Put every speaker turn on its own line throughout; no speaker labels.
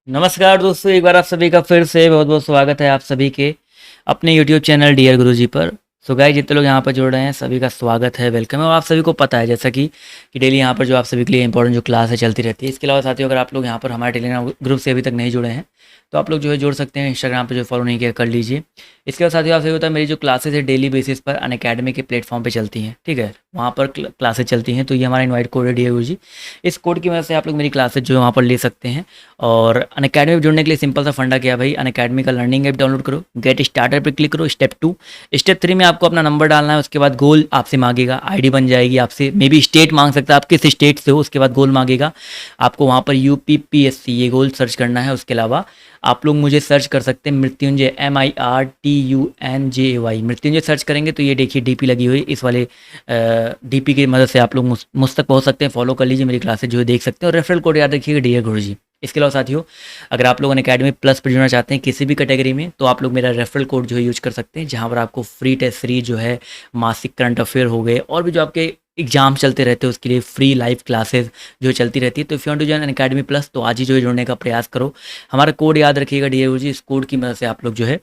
नमस्कार दोस्तों, एक बार आप सभी का फिर से बहुत बहुत स्वागत है आप सभी के अपने YouTube चैनल डियर गुरुजी पर। सो गाइस, जितने लोग यहाँ पर जुड़ रहे हैं सभी का स्वागत है, वेलकम है। और आप सभी को पता है जैसा कि डेली यहाँ पर जो आप सभी के लिए इंपॉर्टेंट जो क्लास है चलती रहती है। इसके अलावा साथियों, अगर आप लोग यहाँ पर हमारे टेलीग्राम ग्रुप से अभी तक नहीं जुड़े हैं तो आप लोग जो है जुड़ सकते हैं। इंस्टाग्राम पर जो फॉलो नहीं किया कर लीजिए। इसके बाद साथियों, आप सभी होता है मेरी जो क्लासेस है डेली बेसिस पर अनअकैडमी के प्लेटफॉर्म पर चलती हैं, ठीक है। वहाँ पर क्लासेस चलती हैं, तो ये हमारा इन्वाइट कोड है डियर गुरुजी। इस कोड की वजह से आप लोग मेरी क्लासेज जो है वहाँ पर ले सकते हैं। और अनअकैडमी में जुड़ने के लिए सिंपल सा फंडा क्या भाई, अनअकैडमी का लर्निंग ऐप डाउनलोड करो, गेट स्टार्टर पे क्लिक करो, स्टेप 2। स्टेप 3 में आपको अपना नंबर डालना है, उसके बाद गोल आपसे मांगेगा, आईडी बन जाएगी आपसे, मे बी स्टेट मांग सकता है, आप किस स्टेट से हो, उसके बाद गोल मांगेगा आपको। वहाँ पर UPPSC ये गोल सर्च करना है। उसके अलावा आप लोग मुझे सर्च कर सकते हैं मृत्युंजय, MIRTUNJAY, मृत्युंजय सर्च करेंगे तो ये देखिए DP लगी हुई, इस वाले DP की मदद से आप लोग मुझ तक पहुँच सकते हैं। फॉलो कर लीजिए, मेरी क्लासेज जो है देख सकते हैं। और रेफरल कोड याद रखिएगा डियर गुरुजी। इसके अलावा साथियों, अगर आप लोग अनअकैडमी प्लस पर जुड़ना चाहते हैं किसी भी कैटेगरी में, तो आप लोग मेरा रेफरल कोड जो है यूज कर सकते हैं, जहां पर आपको फ्री टेस्ट सीरीज जो है, मासिक करंट अफेयर हो गए, और भी जो आपके एग्जाम चलते रहते हैं उसके लिए फ्री लाइव क्लासेस जो चलती रहती है। तो if you want to join Unacademy plus तो आज ही जो है जुड़ने का प्रयास करो। हमारा कोड याद रखिएगा डियर जी, इस कोड की मदद से आप लोग जो है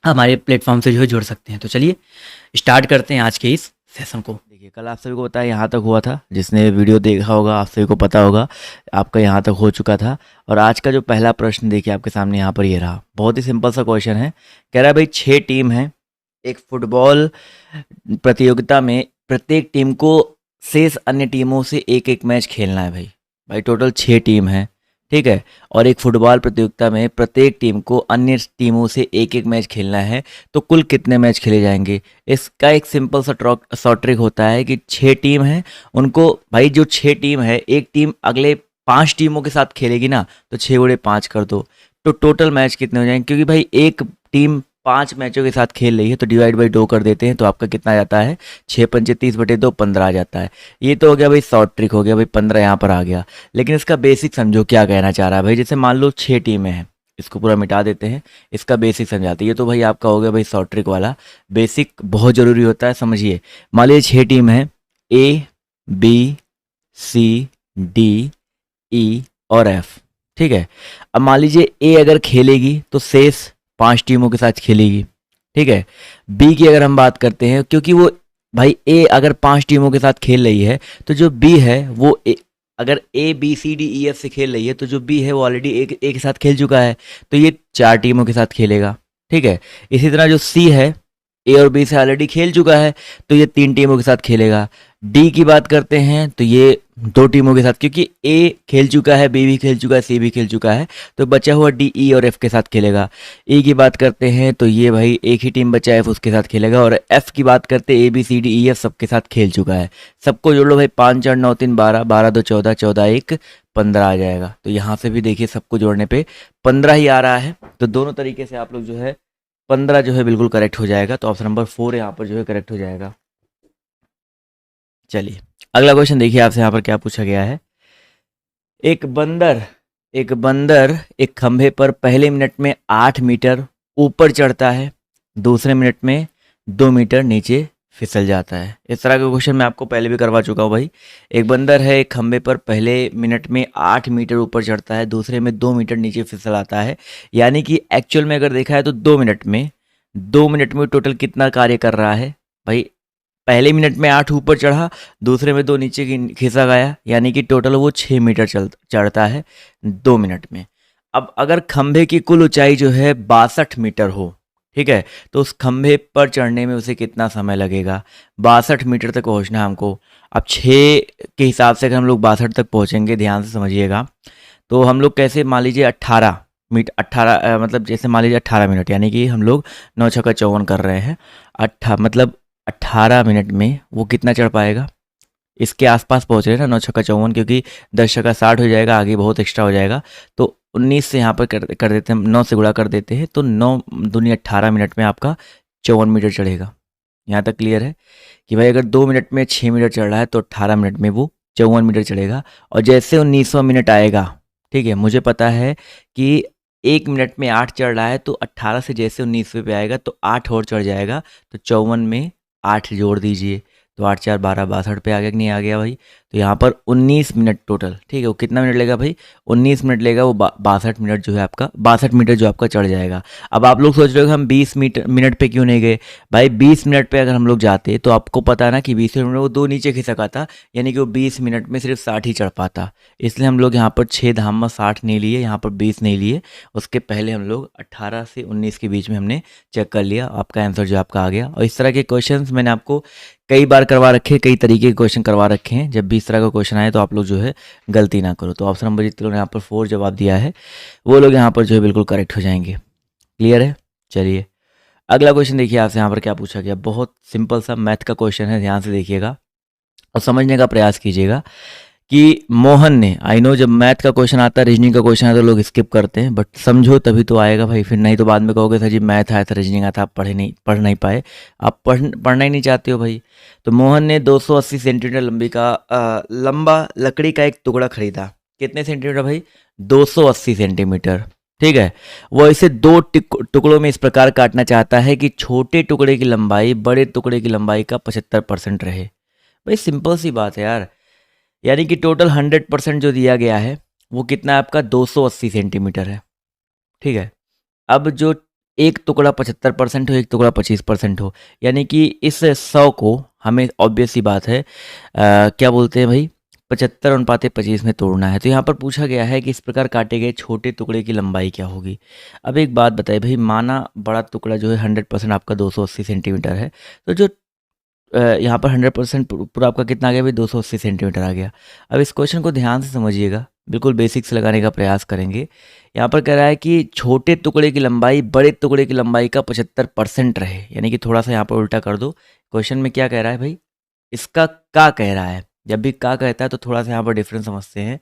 हमारे प्लेटफॉर्म से जो है जुड़ सकते हैं। तो चलिए स्टार्ट करते हैं आज के इस सेशन को।
देखिए, कल आप सभी को पता है यहाँ तक हुआ था, जिसने वीडियो देखा होगा आप सभी को पता होगा आपका यहाँ तक हो चुका था। और आज का जो पहला प्रश्न देखिए आपके सामने यहाँ पर ये रहा। बहुत ही सिंपल सा क्वेश्चन है। कह रहा है भाई 6 टीम है एक फुटबॉल प्रतियोगिता में, प्रत्येक टीम को शेष अन्य टीमों से एक एक मैच खेलना है। भाई टोटल 6 टीम है, ठीक है। और एक फुटबॉल प्रतियोगिता में प्रत्येक टीम को अन्य टीमों से एक एक मैच खेलना है, तो कुल कितने मैच खेले जाएंगे। इसका एक सिंपल सा शॉर्ट ट्रिक होता है कि 6 टीम है, उनको भाई जो 6 टीम है, एक टीम अगले 5 टीमों के साथ खेलेगी ना, तो 6 गुणे 5 कर दो, तो टोटल मैच कितने हो जाएंगे। क्योंकि भाई एक टीम 5 मैचों के साथ खेल रही है, तो डिवाइड बाई 2 कर देते हैं, तो आपका कितना आ जाता है, 6 पंचे 30/2, 15 आ जाता है। ये तो हो गया भाई शॉर्ट ट्रिक हो गया, भाई 15 यहाँ पर आ गया। लेकिन इसका बेसिक समझो क्या कहना चाह रहा है भाई। जैसे मान लो 6 टीमें हैं, इसको पूरा मिटा देते हैं, इसका बेसिक समझाते हैं। ये तो भाई आपका हो गया भाई शॉर्ट ट्रिक वाला। बेसिक बहुत ज़रूरी होता है, समझिए। मान लीजिए 6 टीम है, ABCDE और F, ठीक है। अब मान लीजिए ए अगर खेलेगी तो शेष 5 टीमों के साथ खेलेगी, ठीक है। बी की अगर हम बात करते हैं, क्योंकि वो भाई ए अगर 5 टीमों के साथ खेल रही है, तो जो बी है वो अगर ABCDEF से खेल रही है, तो जो बी है वो ऑलरेडी ए के साथ खेल चुका है, तो ये 4 टीमों के साथ खेलेगा, ठीक है। इसी तरह जो सी है, ए और बी से ऑलरेडी खेल चुका है, तो ये 3 टीमों के साथ खेलेगा। डी की बात करते हैं तो ये 2 टीमों के साथ, क्योंकि ए खेल चुका है, बी भी खेल चुका है, सी भी खेल चुका है, तो बचा हुआ डी, ई और एफ के साथ खेलेगा। ई की बात करते हैं तो ये भाई एक ही टीम बचा है, एफ उसके साथ खेलेगा। और एफ की बात करते हैं, ABCDEF सबके साथ खेल चुका है। सबको जोड़ लो भाई, 5 4 9 3 12, 12 2 14, 14 1 15 आ जाएगा। तो यहाँ से भी देखिए सबको जोड़ने पे 15 ही आ रहा है। तो दोनों तरीके से आप लोग जो है 15 जो है बिल्कुल करेक्ट हो जाएगा। तो ऑप्शन नंबर 4 यहाँ पर जो है करेक्ट हो जाएगा। चलिए अगला क्वेश्चन देखिए आपसे यहाँ पर क्या पूछा गया है। एक बंदर एक खंभे पर पहले मिनट में 8 मीटर ऊपर चढ़ता है, दूसरे मिनट में 2 मीटर नीचे फिसल जाता है। इस तरह का क्वेश्चन मैं आपको पहले भी करवा चुका हूँ भाई। एक बंदर है एक खंभे पर पहले मिनट में 8 मीटर ऊपर चढ़ता है, दूसरे में 2 मीटर नीचे फिसल आता है। यानी कि एक्चुअल में अगर देखा है तो 2 मिनट में टोटल कितना कार्य कर रहा है भाई। पहले मिनट में 8 ऊपर चढ़ा, दूसरे में 2 नीचे खिसक गया, यानी कि टोटल वो 6 मीटर चढ़ता है 2 मिनट में। अब अगर खंभे की कुल ऊंचाई जो है 62 मीटर हो, ठीक है, तो उस खंभे पर चढ़ने में उसे कितना समय लगेगा। 62 मीटर तक पहुंचना है हमको। अब 6 के हिसाब से अगर हम लोग 62 तक पहुंचेंगे, ध्यान से समझिएगा, तो हम लोग कैसे, मान लीजिए 18 मतलब जैसे मान लीजिए 18 मिनट, यानी कि हम लोग 9 छक्का 54 कर रहे हैं। मतलब 18 मिनट में वो कितना चढ़ पाएगा, इसके आसपास पहुंच रहे हैं ना, 9 छक्का 54, क्योंकि 10 छक्का 60 हो जाएगा, आगे बहुत एक्स्ट्रा हो जाएगा। तो 19 से यहाँ पर कर देते हैं, 9 से गुणा कर देते हैं, तो 9 दूनी 18 मिनट में आपका 54 मीटर चढ़ेगा। यहाँ तक क्लियर है कि भाई अगर 2 मिनट में 6 मीटर चढ़ रहा है तो 18 मिनट में वो 54 मीटर चढ़ेगा। और जैसे 19वां मिनट आएगा, ठीक है, मुझे पता है कि 1 मिनट में 8 चढ़ रहा है, तो 18 से जैसे 19वें पे आएगा तो 8 और चढ़ जाएगा, तो 54 में 8 जोड़ दीजिए, तो 8 4 12, 62 पे आ गया कि नहीं आ गया भाई। तो यहाँ पर 19 मिनट टोटल, ठीक है। वो कितना मिनट लेगा भाई, 19 मिनट लेगा, वो 62 मिनट जो है आपका, 62 मीटर जो आपका चढ़ जाएगा। अब आप लोग सोच रहे हो कि हम 20 मिनट पे क्यों नहीं गए भाई। 20 मिनट पे अगर हम लोग जाते तो आपको पता है ना कि 20 मिनट में वो 2 नीचे खिसका था, यानी कि वो 20 मिनट में सिर्फ 60 ही चढ़ पाता। इसलिए हम लोग यहाँ पर 6 धाम 60 नहीं लिए, यहाँ पर 20 नहीं लिए। उसके पहले हम लोग 18 से 19 के बीच में हमने चेक कर लिया, आपका आंसर जो आपका आ गया। और इस तरह के क्वेश्चंस मैंने आपको कई बार करवा रखे, कई तरीके के क्वेश्चन करवा रखे हैं। जब भी इस तरह का क्वेश्चन आए तो आप लोग जो है गलती ना करो। तो ऑप्शन नंबर जितने लोगों ने यहाँ पर 4 जवाब दिया है वो लोग यहाँ पर जो है बिल्कुल करेक्ट हो जाएंगे। क्लियर है। चलिए अगला क्वेश्चन देखिए आपसे यहाँ पर क्या पूछा गया। बहुत सिंपल सा मैथ का क्वेश्चन है, ध्यान से देखिएगा और समझने का प्रयास कीजिएगा कि मोहन ने, आई नो जब मैथ का क्वेश्चन आता है, रीजनिंग का क्वेश्चन आता है तो लोग स्किप करते हैं, बट समझो तभी तो आएगा भाई, फिर नहीं तो बाद में कहोगे सर जी मैथ आया था रीजनिंग आया था, आप पढ़ नहीं पाए, आप पढ़ना ही नहीं चाहते हो भाई। तो मोहन ने 280 सेंटीमीटर लंबा लकड़ी का एक टुकड़ा खरीदा। कितने सेंटीमीटर भाई, 280 सेंटीमीटर, ठीक है। वो इसे 2 टुकड़ों में इस प्रकार काटना चाहता है कि छोटे टुकड़े की लंबाई बड़े टुकड़े की लंबाई का 75% रहे। भाई सिंपल सी बात है यार, यानी कि टोटल 100% जो दिया गया है वो कितना है आपका, 280 सेंटीमीटर है, ठीक है। अब जो एक टुकड़ा 75% हो, एक टुकड़ा 25% हो, यानी कि इस 100 को हमें ऑब्वियस सी बात है क्या बोलते हैं भाई, 75:25 में तोड़ना है। तो यहाँ पर पूछा गया है कि इस प्रकार काटे गए छोटे टुकड़े की लंबाई क्या होगी। अब एक बात बताइए भाई, माना बड़ा टुकड़ा जो है 100% आपका 280 सेंटीमीटर है, तो जो यहाँ पर 100% पूरा आपका कितना आ गया भाई, 280 सेंटीमीटर आ गया। अब इस क्वेश्चन को ध्यान से समझिएगा, बिल्कुल बेसिक से लगाने का प्रयास करेंगे। यहाँ पर कह रहा है कि छोटे टुकड़े की लंबाई बड़े टुकड़े की लंबाई का 75% रहे, यानी कि थोड़ा सा यहाँ पर उल्टा कर दो। क्वेश्चन में क्या कह रहा है भाई, इसका का कह रहा है। जब भी का कहता है तो थोड़ा सा यहाँ पर डिफरेंस समझते हैं।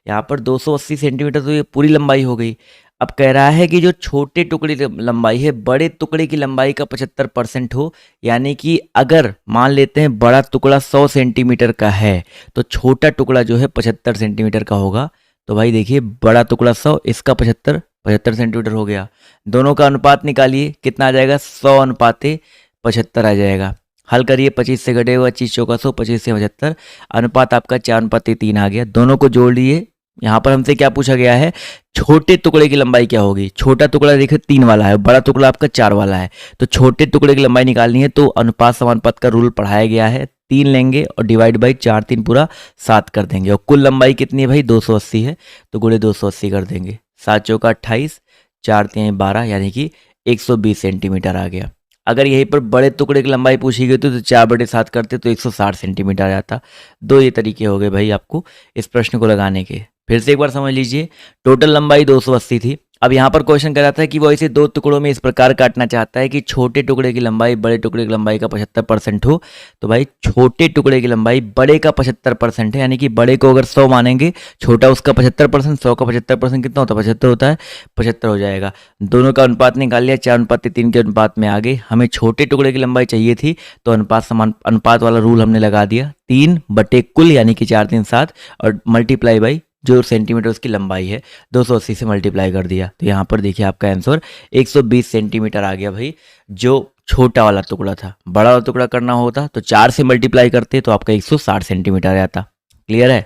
यहाँ पर 280 सेंटीमीटर तो ये पूरी लंबाई हो गई। अब कह रहा है कि जो छोटे टुकड़े की लंबाई है बड़े टुकड़े की लंबाई का 75% हो, यानी कि अगर मान लेते हैं बड़ा टुकड़ा 100 सेंटीमीटर का है तो छोटा टुकड़ा जो है 75 सेंटीमीटर का होगा। तो भाई देखिए बड़ा टुकड़ा 100, इसका 75 सेंटीमीटर हो गया। दोनों का अनुपात निकालिए, कितना आ जाएगा, 100:75 आ जाएगा। हल करिए, 25 से घटेगा 25 चौका 100, 25 से 75, अनुपात आपका 4:3 आ गया। दोनों को जोड़ लिए। यहाँ पर हमसे क्या पूछा गया है, छोटे टुकड़े की लंबाई क्या होगी। छोटा टुकड़ा देखिए 3 वाला है, बड़ा टुकड़ा आपका 4 वाला है, तो छोटे टुकड़े की लंबाई निकालनी है तो अनुपात समानुपात का रूल पढ़ाया गया है। 3 लेंगे और डिवाइड बाई 4, 3 पूरा 7 कर देंगे। और कुल लंबाई कितनी है भाई, 280 है, तो गुणे 280 कर देंगे। 7 चौका 28, 4 3 12, यानी कि 120 सेंटीमीटर आ गया। अगर यहीं पर बड़े टुकड़े की लंबाई पूछी गई तो 4/7 करते तो 160 सेंटीमीटर आ जाता। दो ये तरीके हो गए भाई आपको इस प्रश्न को लगाने के। फिर से एक बार समझ लीजिए, टोटल लंबाई 280 थी। अब यहाँ पर क्वेश्चन कर रहा था कि वो इसे 2 टुकड़ों में इस प्रकार काटना चाहता है कि छोटे टुकड़े की लंबाई बड़े टुकड़े की लंबाई का 75% हो। तो भाई छोटे टुकड़े की लंबाई बड़े का 75% है, यानी कि बड़े को अगर 100 मानेंगे, छोटा उसका 75%, 100 का 75% कितना होता है, 75 होता है, 75 हो जाएगा। दोनों का अनुपात निकाल लिया, 4:3 के अनुपात में आ गए। हमें छोटे टुकड़े की लंबाई चाहिए थी तो अनुपात वाला रूल हमने लगा दिया, 3/कुल यानी कि 4 3 7 और मल्टीप्लाई बाई जो सेंटीमीटर उसकी लंबाई है 280 से मल्टीप्लाई कर दिया। तो यहाँ पर देखिए आपका आंसर 120 सेंटीमीटर आ गया भाई, जो छोटा वाला टुकड़ा था। बड़ा वाला टुकड़ा करना होता तो 4 से मल्टीप्लाई करते तो आपका 160 सेंटीमीटर आ जाता। क्लियर है।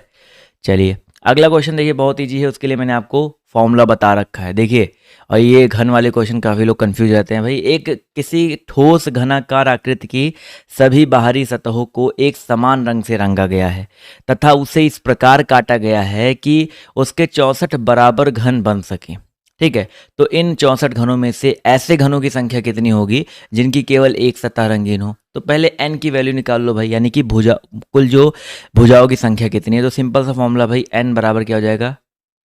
चलिए अगला क्वेश्चन देखिए, बहुत ईजी है, उसके लिए मैंने आपको फॉर्मूला बता रखा है। देखिए, और ये घन वाले क्वेश्चन काफ़ी लोग कंफ्यूज रहते हैं भाई। एक किसी ठोस घनाकार आकृति की सभी बाहरी सतहों को एक समान रंग से रंगा गया है तथा उसे इस प्रकार काटा गया है कि उसके 64 बराबर घन बन सकें। ठीक है, तो इन 64 घनों में से ऐसे घनों की संख्या कितनी होगी जिनकी केवल एक सतह रंगीन हो। तो पहले n की वैल्यू निकाल लो भाई, यानी कि कुल जो भुजाओं की संख्या कितनी है। तो सिंपल सा फॉर्मूला भाई, n बराबर क्या हो जाएगा,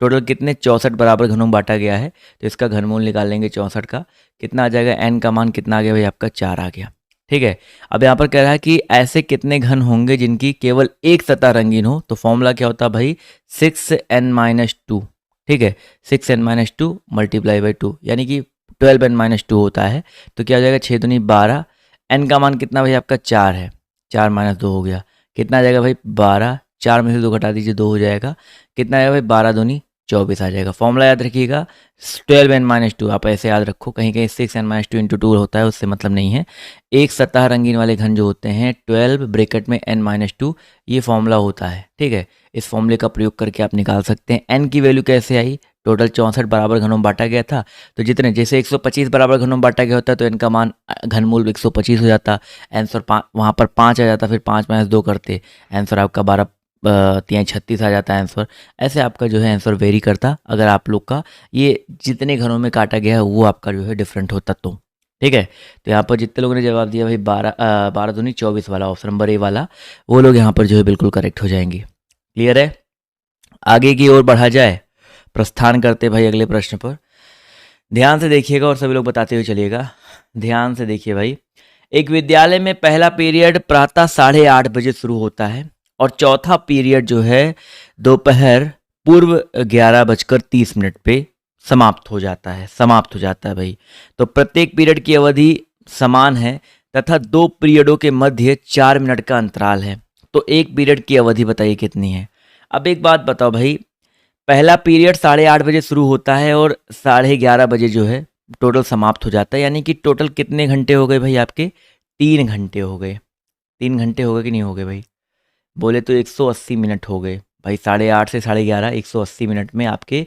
टोटल कितने 64 बराबर घनों में बांटा गया है तो इसका घनमूल निकाल लेंगे 64 का, कितना आ जाएगा, n का मान कितना आ गया भाई आपका 4 आ गया। ठीक है, अब यहाँ पर कह रहा है कि ऐसे कितने घन होंगे जिनकी केवल एक सतह रंगीन हो। तो फॉर्मूला क्या होता है भाई, 6n-2। ठीक है, 6n-2 मल्टीप्लाई बाई 2 यानी कि 12n-2 होता है। तो क्या हो जाएगा, 6 दूनी 12, n का मान कितना भाई आपका 4 है, 4 - 2 हो गया, कितना आ जाएगा भाई 12, 4 में से 2 घटा दीजिए 2 हो जाएगा, कितना आएगा भाई 12 दूनी 24 आ जाएगा। फॉर्मूला याद रखिएगा 12n-2, आप ऐसे याद रखो, कहीं कहीं 6n-2 होता है, उससे मतलब नहीं है। एक सतह रंगीन वाले घन जो होते हैं 12 ब्रैकेट में n-2, ये फॉर्मूला होता है, ठीक है। इस फॉर्मूले का प्रयोग करके आप निकाल सकते हैं। n की वैल्यू कैसे आई, टोटल 64 बराबर घनों में बांटा गया था, तो जितने जैसे 125 बराबर घनों में बांटा गया होता है तो n का मान घनमूल 125 हो जाता, आंसर वहाँ पर 5 आ जाता, फिर 5 - 2 करते, आंसर आपका 12 तिहाई 36 आ जाता है आंसर। ऐसे आपका जो है आंसर वेरी करता, अगर आप लोग का ये जितने घरों में काटा गया है वो आपका जो है डिफरेंट होता तो, ठीक है। तो यहाँ पर जितने लोगों ने जवाब दिया भाई 12 दूनी 24 वाला ऑप्शन नंबर ए वाला, वो लोग यहाँ पर जो है बिल्कुल करेक्ट हो जाएंगे। क्लियर है। आगे की ओर बढ़ा जाए, प्रस्थान करते भाई अगले प्रश्न पर। ध्यान से देखिएगा और सभी लोग बताते हुए चलिएगा। ध्यान से देखिए भाई, एक विद्यालय में पहला पीरियड प्रातः 8:30 बजे शुरू होता है और चौथा पीरियड जो है दोपहर पूर्व 11:30 पे समाप्त हो जाता है भाई। तो प्रत्येक पीरियड की अवधि समान है तथा 2 पीरियडों के मध्य 4 मिनट का अंतराल है। तो एक पीरियड की अवधि बताइए कितनी है। अब एक बात बताओ भाई, पहला पीरियड 8:30 बजे शुरू होता है और 11:30 बजे जो है टोटल समाप्त हो जाता है, यानी कि टोटल कितने घंटे हो गए भाई आपके, 3 घंटे हो गए। 3 घंटे हो गए कि नहीं हो गए भाई, बोले तो 180 मिनट हो गए भाई। 8:30 से 11:30 180 मिनट में आपके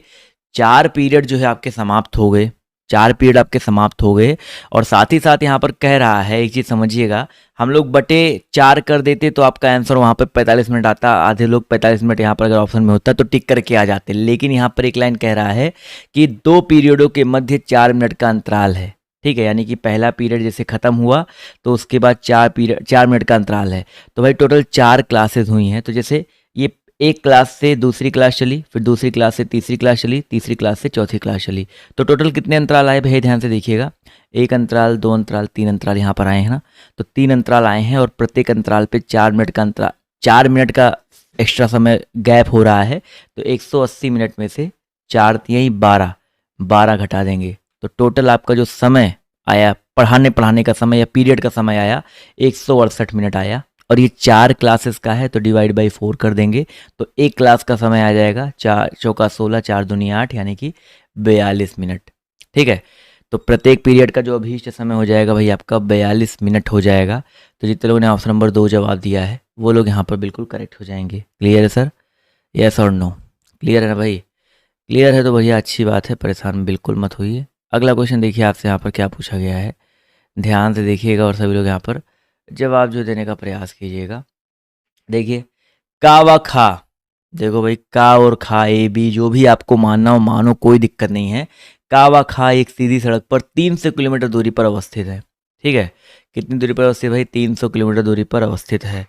4 पीरियड जो है आपके समाप्त हो गए, 4 पीरियड आपके समाप्त हो गए। और साथ ही साथ यहाँ पर कह रहा है, एक चीज़ समझिएगा, हम लोग बटे 4 कर देते तो आपका आंसर वहाँ पे 45 मिनट आता, आधे लोग 45 मिनट यहाँ पर अगर ऑप्शन में होता तो टिक करके आ जाते। लेकिन यहाँ पर एक लाइन कह रहा है कि 2 पीरियडों के मध्य 4 मिनट का अंतराल है, ठीक है। यानी कि पहला पीरियड जैसे ख़त्म हुआ तो उसके बाद 4 मिनट का अंतराल है। तो भाई टोटल 4 क्लासेस हुई हैं, तो जैसे ये एक क्लास से दूसरी क्लास चली, फिर दूसरी क्लास से तीसरी क्लास चली, तीसरी क्लास से चौथी क्लास चली, तो टोटल कितने अंतराल आए भाई, ध्यान से देखिएगा। 1 अंतराल, 2 अंतराल, 3 अंतराल यहाँ पर आए हैं ना, तो 3 अंतराल आए हैं और प्रत्येक अंतराल पे 4 मिनट का अंतराल, 4 मिनट का एक्स्ट्रा समय गैप हो रहा है। तो 180 मिनट में से 4 तिहाई 12 घटा देंगे तो टोटल आपका जो समय आया, पढ़ाने का समय या पीरियड का समय आया 168 मिनट आया। और ये 4 क्लासेस का है तो डिवाइड बाई 4 कर देंगे तो एक क्लास का समय आ जाएगा 4 चौका 16, 4 दूनी 8, यानी कि 42 मिनट, ठीक है। तो प्रत्येक पीरियड का जो अभीष्ट समय हो जाएगा भाई आपका 42 मिनट हो जाएगा। तो जितने लोगों ने ऑप्शन नंबर 2 जवाब दिया है वो लोग यहाँ पर बिल्कुल करेक्ट हो जाएंगे। क्लियर है सर, यस और नो, क्लियर है ना भाई। क्लियर है तो भैया अच्छी बात है, परेशान बिल्कुल मत होइए। अगला क्वेश्चन देखिए आपसे यहाँ पर क्या पूछा गया है, ध्यान से देखिएगा और सभी लोग यहाँ पर जवाब जो देने का प्रयास कीजिएगा। देखिए का व खा, देखो भाई का और खा ए बी जो भी आपको मानना हो मानो, कोई दिक्कत नहीं है। का व खा एक सीधी सड़क पर 300 किलोमीटर दूरी पर अवस्थित है, ठीक है। कितनी दूरी पर अवस्थित भाई, 300 किलोमीटर दूरी पर अवस्थित है।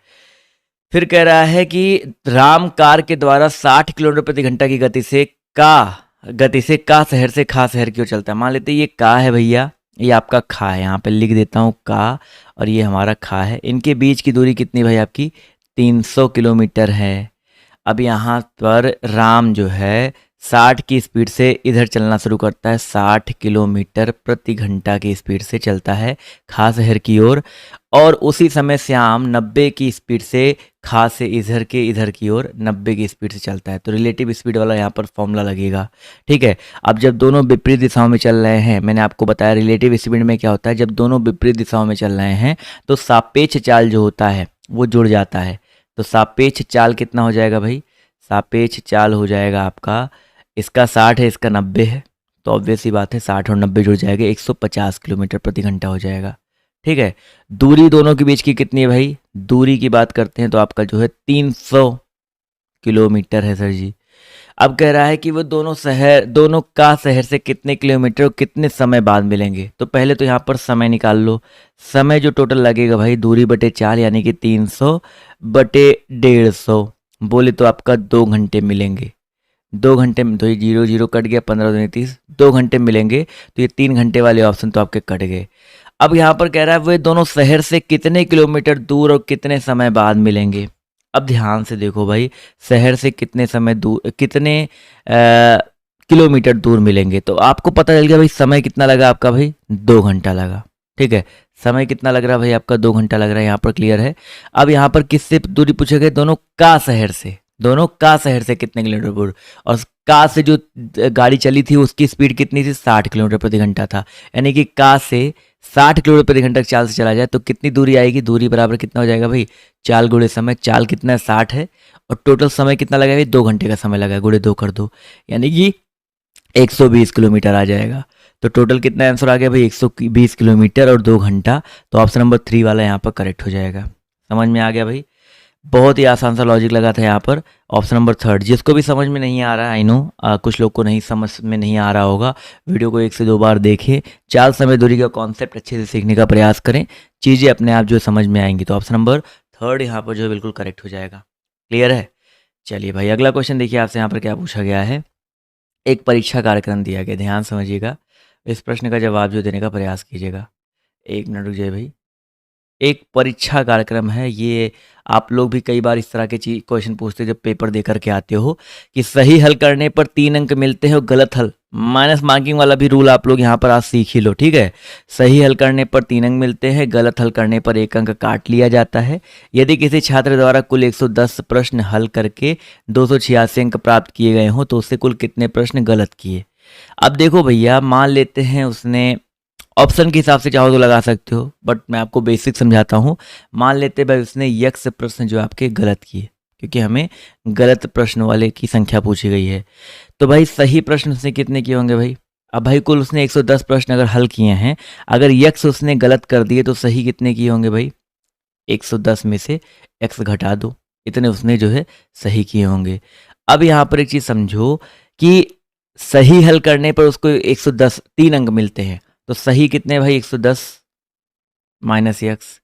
फिर कह रहा है कि राम कार के द्वारा 60 किलोमीटर प्रति घंटा की गति से का शहर से खा शहर की ओर चलता है। मान लेते हैं ये का है भैया, ये आपका खा है, यहाँ पे लिख देता हूँ का, और ये हमारा खा है। इनके बीच की दूरी कितनी भाई आपकी 300 किलोमीटर है। अब यहाँ पर राम जो है 60 की स्पीड से इधर चलना शुरू करता है, 60 किलोमीटर प्रति घंटा की स्पीड से चलता है खा शहर की ओर, और उसी समय श्याम 90 की स्पीड से खा से इधर की ओर 90 की स्पीड से चलता है। तो रिलेटिव स्पीड वाला यहाँ पर फॉर्मूला लगेगा, ठीक है। अब जब दोनों विपरीत दिशाओं में चल रहे हैं, मैंने आपको बताया रिलेटिव स्पीड में क्या होता है, जब दोनों विपरीत दिशाओं में चल रहे हैं तो सापेक्ष चाल जो होता है वो जुड़ जाता है। तो सापेक्ष चाल कितना हो जाएगा भाई, सापेक्ष चाल हो जाएगा आपका, इसका 60 है इसका 90 है, तो ऑब्वियस सी बात है 60 और 90 जुड़ जाएगा, 150 किलोमीटर प्रति घंटा हो जाएगा, ठीक है। दूरी दोनों के बीच की कितनी है भाई, दूरी की बात करते हैं तो आपका जो है 300 किलोमीटर है सर जी। अब कह रहा है कि वो दोनों का शहर से कितने किलोमीटर और कितने समय बाद मिलेंगे। तो पहले तो यहाँ पर समय निकाल लो, समय जो टोटल लगेगा भाई दूरी बटे 4 यानी कि 300 बटे 150, बोले तो आपका 2 घंटे मिलेंगे। 2 घंटे में तो ये 0 0 कट गया, 15 दूनी 30, 2 घंटे मिलेंगे। तो ये 3 घंटे वाले ऑप्शन तो आपके कट गए। अब यहाँ पर कह रहा है वे दोनों शहर से कितने किलोमीटर दूर और कितने समय बाद मिलेंगे। अब ध्यान से देखो भाई, शहर से कितने समय दूर, कितने किलोमीटर दूर मिलेंगे, तो आपको पता चल गया भाई समय कितना लगा आपका भाई 2 घंटा लगा, ठीक है। समय कितना लग रहा है भाई आपका 2 घंटा लग रहा है, यहाँ पर क्लियर है। अब यहाँ पर किससे दूरी पूछे गए, दोनों का शहर से कितने किलोमीटर दूर, और कार से जो गाड़ी चली थी उसकी स्पीड कितनी थी, 60 किलोमीटर प्रति घंटा था। यानी कि कार से 60 किलोमीटर प्रति घंटा की चाल से चला जाए तो कितनी दूरी आएगी, दूरी बराबर कितना हो जाएगा भाई, चाल गुणे समय। चाल कितना है, 60 है, और टोटल समय कितना लगेगा, 2 घंटे का समय लगा, गुणे 2 कर दो, यानी कि 120 किलोमीटर आ जाएगा। तो टोटल कितना आंसर आ गया भाई, 120 किलोमीटर और 2 घंटा। तो ऑप्शन नंबर 3 वाला यहाँ पर करेक्ट हो जाएगा। समझ में आ गया भाई, बहुत ही आसान सा लॉजिक लगा था यहाँ पर। ऑप्शन नंबर 3, जिसको भी समझ में नहीं आ रहा है, आई नो कुछ लोग को नहीं समझ में नहीं आ रहा होगा, वीडियो को 1 से 2 बार देखें, चाल समय दूरी का कॉन्सेप्ट अच्छे से सीखने का प्रयास करें, चीज़ें अपने आप जो समझ में आएंगी। तो ऑप्शन नंबर 3 यहाँ पर जो है बिल्कुल करेक्ट हो जाएगा। क्लियर है। चलिए भाई, अगला क्वेश्चन देखिए आपसे यहाँ पर क्या पूछा गया है। एक परीक्षा कार्यक्रम दिया गया, ध्यान समझिएगा, इस प्रश्न का जवाब जो देने का प्रयास कीजिएगा। 1 मिनट रुक जाइए भाई। एक परीक्षा कार्यक्रम है ये, आप लोग भी कई बार इस तरह के चीज क्वेश्चन पूछते हो जब पेपर दे करके आते हो कि सही हल करने पर 3 अंक मिलते हैं और गलत हल माइनस मार्किंग वाला भी रूल आप लोग यहाँ पर आज सीख ही लो, ठीक है। सही हल करने पर 3 अंक मिलते हैं, गलत हल करने पर 1 अंक काट लिया जाता है। यदि किसी छात्र द्वारा कुल 110 प्रश्न हल करके 286 अंक प्राप्त किए गए हों तो उससे कुल कितने प्रश्न गलत किए। अब देखो भैया, मान लेते हैं उसने, ऑप्शन के हिसाब से चाहो तो लगा सकते हो, बट मैं आपको बेसिक समझाता हूँ। मान लेते भाई उसने यक्स प्रश्न जो आपके गलत किए, क्योंकि हमें गलत प्रश्न वाले की संख्या पूछी गई है। तो भाई सही प्रश्न उसने कितने किए होंगे भाई। अब भाई कुल उसने 110 प्रश्न अगर हल किए हैं, अगर यक्स उसने गलत कर दिए तो सही कितने किए होंगे भाई, 110 में से एक्स घटा दो, इतने उसने जो है सही किए होंगे। अब यहाँ पर एक चीज़ समझो कि सही हल करने पर उसको 110 3 अंक मिलते हैं, तो सही कितने भाई, 110 माइनस एक्स,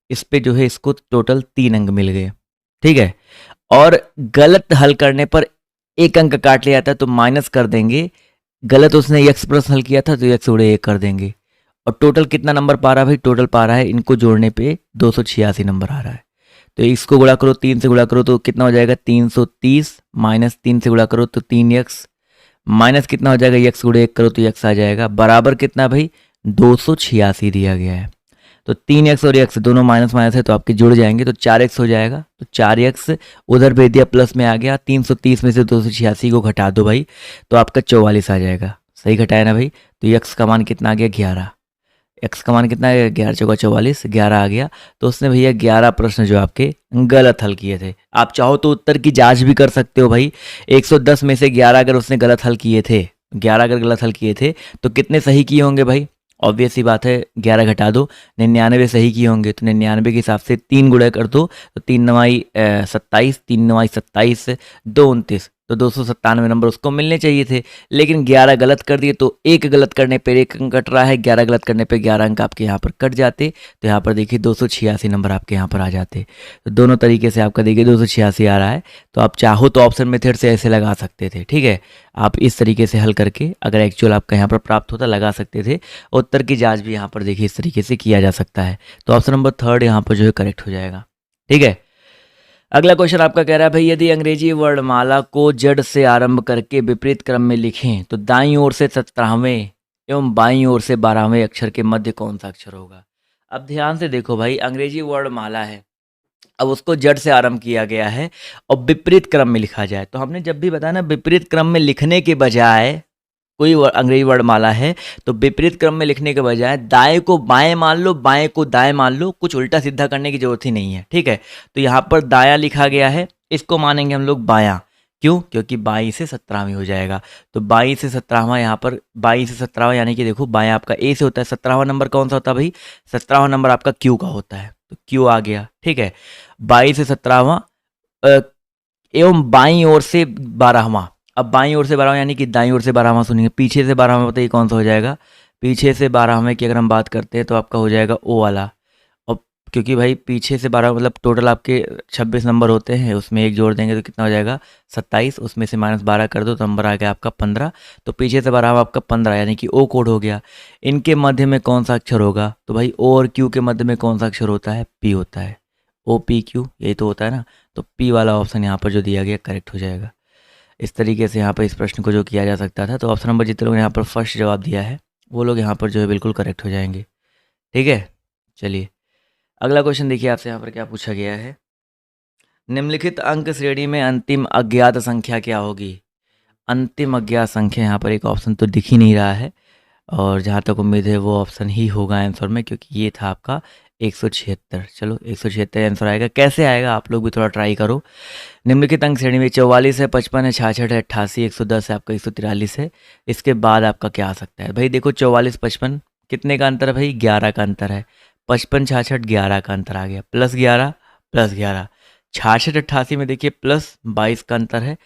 इस पे जो है इसको टोटल 3 अंक मिल गए, ठीक है। और गलत हल करने पर 1 अंक काट लिया था तो माइनस कर देंगे, गलत उसने एक्स प्रश्न हल किया था तो एक्स उड़े 1 कर देंगे। और टोटल कितना नंबर पा रहा है भाई, टोटल पा रहा है इनको जोड़ने पे 286 नंबर आ रहा है। तो इसको गुणा करो, 3 से गुणा करो तो कितना हो जाएगा, 330, माइनस 3 से गुणा करो तो 3x, माइनस कितना हो जाएगा, यक्स गुणे 1 करो तो यक्स आ जाएगा, बराबर कितना भाई, 286 दिया गया है। तो 3x और x दोनों माइनस माइनस है तो आपके जुड़ जाएंगे, तो 4x हो जाएगा। तो 4x उधर भेज दिया, प्लस में आ गया, 330 में से 286 को घटा दो भाई, तो आपका 44 आ जाएगा। सही घटाया ना भाई। तो x का मान कितना आ गया, 11। x का मान कितना आ गया, 11 चौका 44, 11 आ गया। तो उसने भैया 11 प्रश्न जो आपके गलत हल किए थे। आप चाहो तो उत्तर की जांच भी कर सकते हो भाई। 110 में से 11 अगर उसने गलत हल किए थे, 11 अगर गलत हल किए थे तो कितने सही किए होंगे भाई। ऑब्वियस सी बात है, 11 घटा दो, 99 सही किए होंगे। तो 99 के हिसाब से 3 गुणा कर दो, तो 3 9 27, 3 9 27, 2 29, तो 297 नंबर उसको मिलने चाहिए थे। लेकिन 11 गलत कर दिए, तो 1 गलत करने पर 1 अंक कट रहा है, 11 गलत करने पर 11 अंक आपके यहाँ पर कट जाते। तो यहाँ पर देखिए 286 नंबर आपके यहाँ पर आ जाते। तो दोनों तरीके से आपका देखिए 286 आ रहा है। तो आप चाहो तो ऑप्शन मेथड से ऐसे लगा सकते थे, ठीक है। आप इस तरीके से हल करके अगर एक्चुअल आपका यहाँ पर प्राप्त होता लगा सकते थे। उत्तर की जांच भी यहाँ पर देखिए इस तरीके से किया जा सकता है। तो ऑप्शन नंबर 3 यहाँ पर जो है करेक्ट हो जाएगा, ठीक है। अगला क्वेश्चन आपका कह रहा है भाई, यदि अंग्रेजी वर्णमाला को जड़ से आरंभ करके विपरीत क्रम में लिखें तो दाईं ओर से 17वें एवं बाईं ओर से 12वें अक्षर के मध्य कौन सा अक्षर होगा। अब ध्यान से देखो भाई, अंग्रेजी वर्णमाला है, अब उसको जड़ से आरंभ किया गया है और विपरीत क्रम में लिखा जाए। तो हमने जब भी बताया ना, विपरीत क्रम में लिखने के बजाय, कोई अंग्रेजी वर्णमाला है तो विपरीत क्रम में लिखने के बजाय दाएं को बाएं मान लो, बाएं को दाएं मान लो, कुछ उल्टा सीधा करने की जरूरत ही नहीं है, ठीक है। तो यहाँ पर दाया लिखा गया है, इसको मानेंगे हम लोग बायां। क्यों, क्योंकि 22 से 17वीं हो जाएगा। तो 22 से 17वां, यहाँ पर 22 से 17वां, यानी कि देखो बायां आपका ए से होता है, 17वां नंबर कौन सा होता है भाई, 17वां नंबर आपका क्यू का होता है, तो क्यू आ गया, ठीक है। 22 से 17वां एवं बाईं ओर से 12वां। अब बाईं ओर से 12वां यानी कि दाईं ओर से 12वां सुनिए, पीछे से 12वां बताइए कौन सा हो जाएगा। पीछे से 12वें की अगर हम बात करते हैं तो आपका हो जाएगा ओ वाला। और क्योंकि भाई पीछे से 12 मतलब टोटल आपके 26 नंबर होते हैं, उसमें एक जोड़ देंगे तो कितना हो जाएगा 27, उसमें से -12 कर दो तो नंबर आ गया आपका 15। तो पीछे से 12वां आपका 15 यानी कि ओ कोड हो गया। इनके मध्य में कौन सा अक्षर होगा, तो भाई ओ और क्यू के मध्य में कौन सा अक्षर होता है, पी होता है। ओ पी क्यू यही तो होता है ना। तो पी वाला ऑप्शन यहाँ पर जो दिया गया करेक्ट हो जाएगा। इस तरीके से यहाँ पर इस प्रश्न को जो किया जा सकता था। तो ऑप्शन नंबर जितने लोगों ने यहाँ पर फर्स्ट जवाब दिया है वो लोग यहाँ पर जो है बिल्कुल करेक्ट हो जाएंगे, ठीक है। चलिए अगला क्वेश्चन देखिए आपसे यहाँ पर क्या पूछा गया है। निम्नलिखित अंक श्रेणी में अंतिम अज्ञात संख्या क्या होगी। अंतिम अज्ञात संख्या यहाँ पर एक ऑप्शन तो दिख ही नहीं रहा है, और जहाँ तक उम्मीद है वो ऑप्शन ही होगा आंसर में, क्योंकि ये था आपका 176। चलो 176 आंसर आएगा। कैसे आएगा आप लोग भी थोड़ा ट्राई करो। निम्नलिखित अंक श्रेणी में 44 है, 55 है, 66 है, 88, 110 है, आपका 143 है। इसके बाद आपका क्या आ सकता है भाई? देखो 44 55 कितने का अंतर है भाई? 11 का अंतर है। 55 66 11 का अंतर आ गया, +11 +11। 66 88 में देखिए +22 का अंतर है।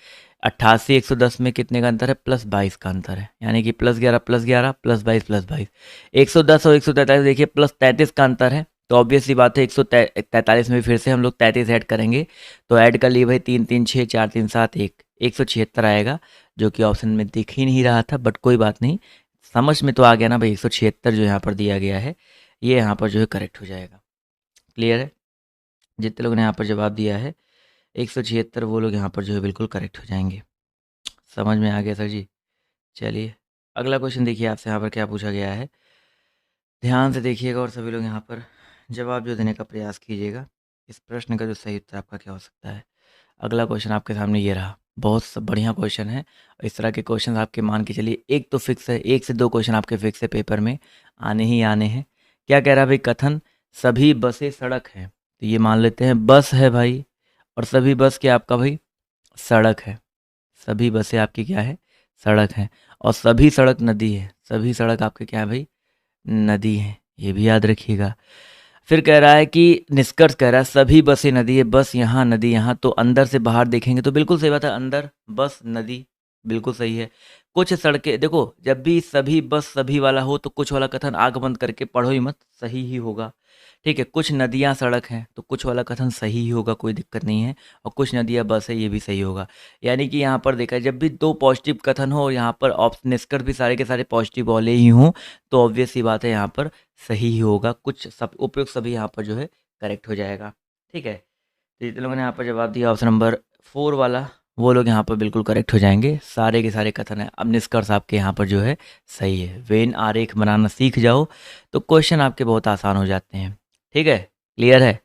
88 110 में कितने का अंतर है? +22 का अंतर है, यानी कि +11 +11 +22 +22। 110 और 143 देखिए +33 का अंतर है। तो ऑब्वियस सी बात है 143 में फिर से हम लोग 33 ऐड करेंगे। तो ऐड कर लिए भाई 3 3 6 4 3 7 1 176 आएगा, जो कि ऑप्शन में दिख ही नहीं रहा था, बट कोई बात नहीं, समझ में तो आ गया ना भाई। 176 जो यहाँ पर दिया गया है ये यहाँ पर जो है करेक्ट हो जाएगा। क्लियर है? जितने लोगों ने यहाँ पर जवाब दिया है 176, वो लोग यहाँ पर जो है बिल्कुल करेक्ट हो जाएंगे। समझ में आ गया सर जी? चलिए अगला क्वेश्चन देखिए आपसे यहाँ पर क्या पूछा गया है। ध्यान से देखिएगा और सभी लोग यहाँ पर जवाब जो देने का प्रयास कीजिएगा। इस प्रश्न का जो सही उत्तर आपका क्या हो सकता है? अगला क्वेश्चन आपके सामने ये रहा। बहुत बढ़िया क्वेश्चन है। इस तरह के क्वेश्चन आपके मान के चलिए एक तो फिक्स है, 1 से 2 क्वेश्चन आपके फिक्स है, पेपर में आने ही आने हैं। क्या कह रहा है भाई? कथन सभी बसें सड़क हैं। तो ये मान लेते हैं बस है भाई, और सभी बस क्या आपका भाई? सड़क है। सभी बसें आपकी क्या है? सड़क हैं। और सभी सड़क नदी है। सभी सड़क आपके क्या है भाई? नदी है। ये भी याद रखिएगा। फिर कह रहा है कि निष्कर्ष कह रहा है सभी बसें नदी है, बस यहाँ नदी यहाँ। तो अंदर से बाहर देखेंगे तो बिल्कुल सही बात है, अंदर बस नदी बिल्कुल सही है। कुछ सड़कें देखो, जब भी सभी बस सभी वाला हो तो कुछ वाला कथन आंख बंद करके पढ़ो ही मत, सही ही होगा। ठीक है, कुछ नदियाँ सड़क हैं तो कुछ वाला कथन सही ही होगा, कोई दिक्कत नहीं है। और कुछ नदियाँ बस है, ये भी सही होगा। यानी कि यहाँ पर देखा जब भी 2 पॉजिटिव कथन हो और यहाँ पर ऑप्शन निष्कर्ष भी सारे के सारे पॉजिटिव वाले ही हों, तो ऑब्वियस सी बात है यहाँ पर सही ही होगा। कुछ सब उपयुक्त सभी यहाँ पर जो है करेक्ट हो जाएगा। ठीक है, तो जितने लोगों ने यहाँ पर जवाब दिया ऑप्शन नंबर 4 वाला, वो लोग यहाँ पर बिल्कुल करेक्ट हो जाएंगे। सारे के सारे कथन है। अब निष्कर्ष आपके यहाँ पर जो है सही है। वेन आरेख बनाना सीख जाओ तो क्वेश्चन आपके बहुत आसान हो जाते हैं। ठीक है, क्लियर है?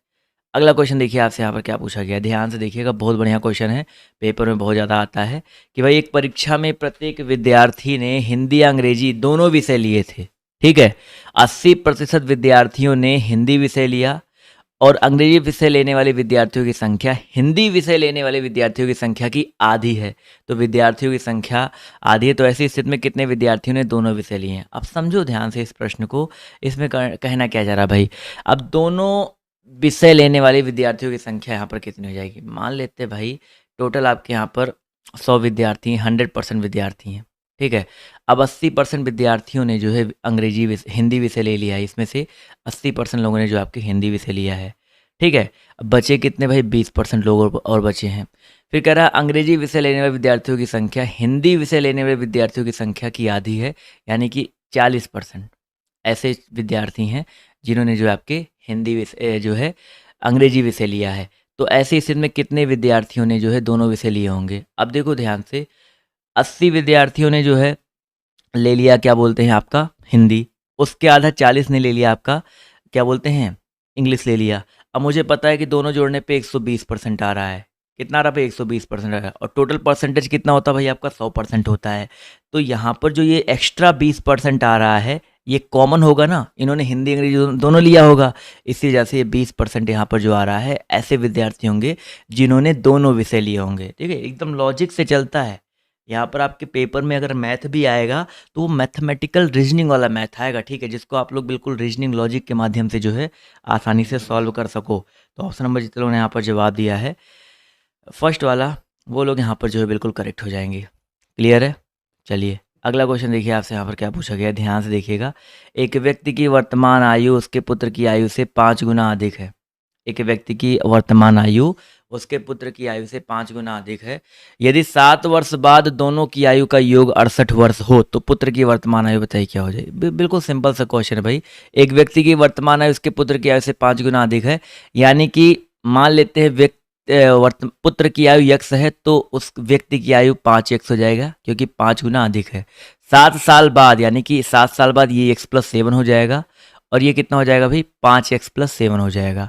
अगला क्वेश्चन देखिए आपसे यहाँ पर क्या पूछा गया है। ध्यान से देखिएगा, बहुत बढ़िया क्वेश्चन है, पेपर में बहुत ज़्यादा आता है कि भाई एक परीक्षा में प्रत्येक विद्यार्थी ने हिंदी अंग्रेजी दोनों विषय लिए थे। ठीक है, 80% विद्यार्थियों ने हिंदी विषय लिया और अंग्रेजी विषय लेने वाले विद्यार्थियों की संख्या हिंदी विषय लेने वाले विद्यार्थियों की संख्या की आधी है। तो विद्यार्थियों की संख्या आधी है, तो ऐसी स्थिति में कितने विद्यार्थियों ने दोनों विषय लिए हैं? अब समझो ध्यान से इस प्रश्न को। इसमें कहना क्या जा रहा भाई? अब दोनों विषय लेने वाले विद्यार्थियों की संख्या यहाँ पर कितनी हो जाएगी? मान लेते हैं भाई टोटल आपके यहाँ पर 100 विद्यार्थी हैं, 100% विद्यार्थी हैं। ठीक है, अब 80% विद्यार्थियों ने जो है अंग्रेजी विषय हिंदी विषय ले लिया है। इसमें से 80% लोगों ने जो आपके हिंदी विषय लिया है। ठीक है, अब बचे कितने भाई? 20% लोग और बचे हैं। फिर कह रहा है अंग्रेजी विषय लेने वाले विद्यार्थियों की संख्या हिंदी विषय लेने वाले विद्यार्थियों की संख्या की आधी है, यानी कि 40% ऐसे विद्यार्थी हैं जिन्होंने जो आपके हिंदी विषय जो है अंग्रेजी विषय लिया है। तो ऐसी स्थिति में कितने विद्यार्थियों ने जो है दोनों विषय लिए होंगे? अब देखो ध्यान से, 80 विद्यार्थियों ने जो है ले लिया क्या बोलते हैं आपका हिंदी, उसके आधा 40 ने ले लिया आपका क्या बोलते हैं इंग्लिश ले लिया। अब मुझे पता है कि दोनों जोड़ने पे 120% आ रहा है। कितना आ रहा है भाई? 120% आ रहा है। और टोटल परसेंटेज कितना होता है भाई आपका? 100% होता है। तो यहाँ पर जो ये एक्स्ट्रा 20% आ रहा है ये कॉमन होगा ना, इन्होंने हिंदी अंग्रेजी दोनों लिया होगा, इसी वजह से ये 20% यहाँ पर जो आ रहा है ऐसे विद्यार्थी होंगे जिन्होंने दोनों विषय लिए होंगे। ठीक है, एकदम लॉजिक से चलता है। यहाँ पर आपके पेपर में अगर मैथ भी आएगा तो वो मैथमेटिकल रीजनिंग वाला मैथ आएगा। ठीक है, जिसको आप लोग बिल्कुल रीजनिंग लॉजिक के माध्यम से जो है आसानी से सॉल्व कर सको। तो ऑप्शन नंबर जितने लोगों ने यहाँ पर जवाब दिया है फर्स्ट वाला, वो लोग यहाँ पर जो है बिल्कुल करेक्ट हो जाएंगे। क्लियर है? चलिए अगला क्वेश्चन देखिए आपसे यहाँ पर क्या पूछा गया है। ध्यान से देखिएगा। एक व्यक्ति की वर्तमान आयु उसके पुत्र की आयु से 5 गुना अधिक है। एक व्यक्ति की वर्तमान आयु उसके पुत्र की आयु से 5 गुना अधिक है। यदि 7 वर्ष बाद दोनों की आयु का योग 68 वर्ष हो तो पुत्र की वर्तमान आयु बताइए क्या हो जाएगी? बिल्कुल सिंपल सा क्वेश्चन है भाई। एक व्यक्ति की वर्तमान आयु उसके पुत्र की आयु से 5 गुना अधिक है, यानी कि मान लेते हैं पुत्र की आयु x है तो उस व्यक्ति की आयु 5x हो जाएगा, क्योंकि 5 गुना अधिक है। 7 साल बाद, यानी कि 7 साल बाद ये x+7 हो जाएगा, और ये कितना हो जाएगा भाई? 5x+7 हो जाएगा।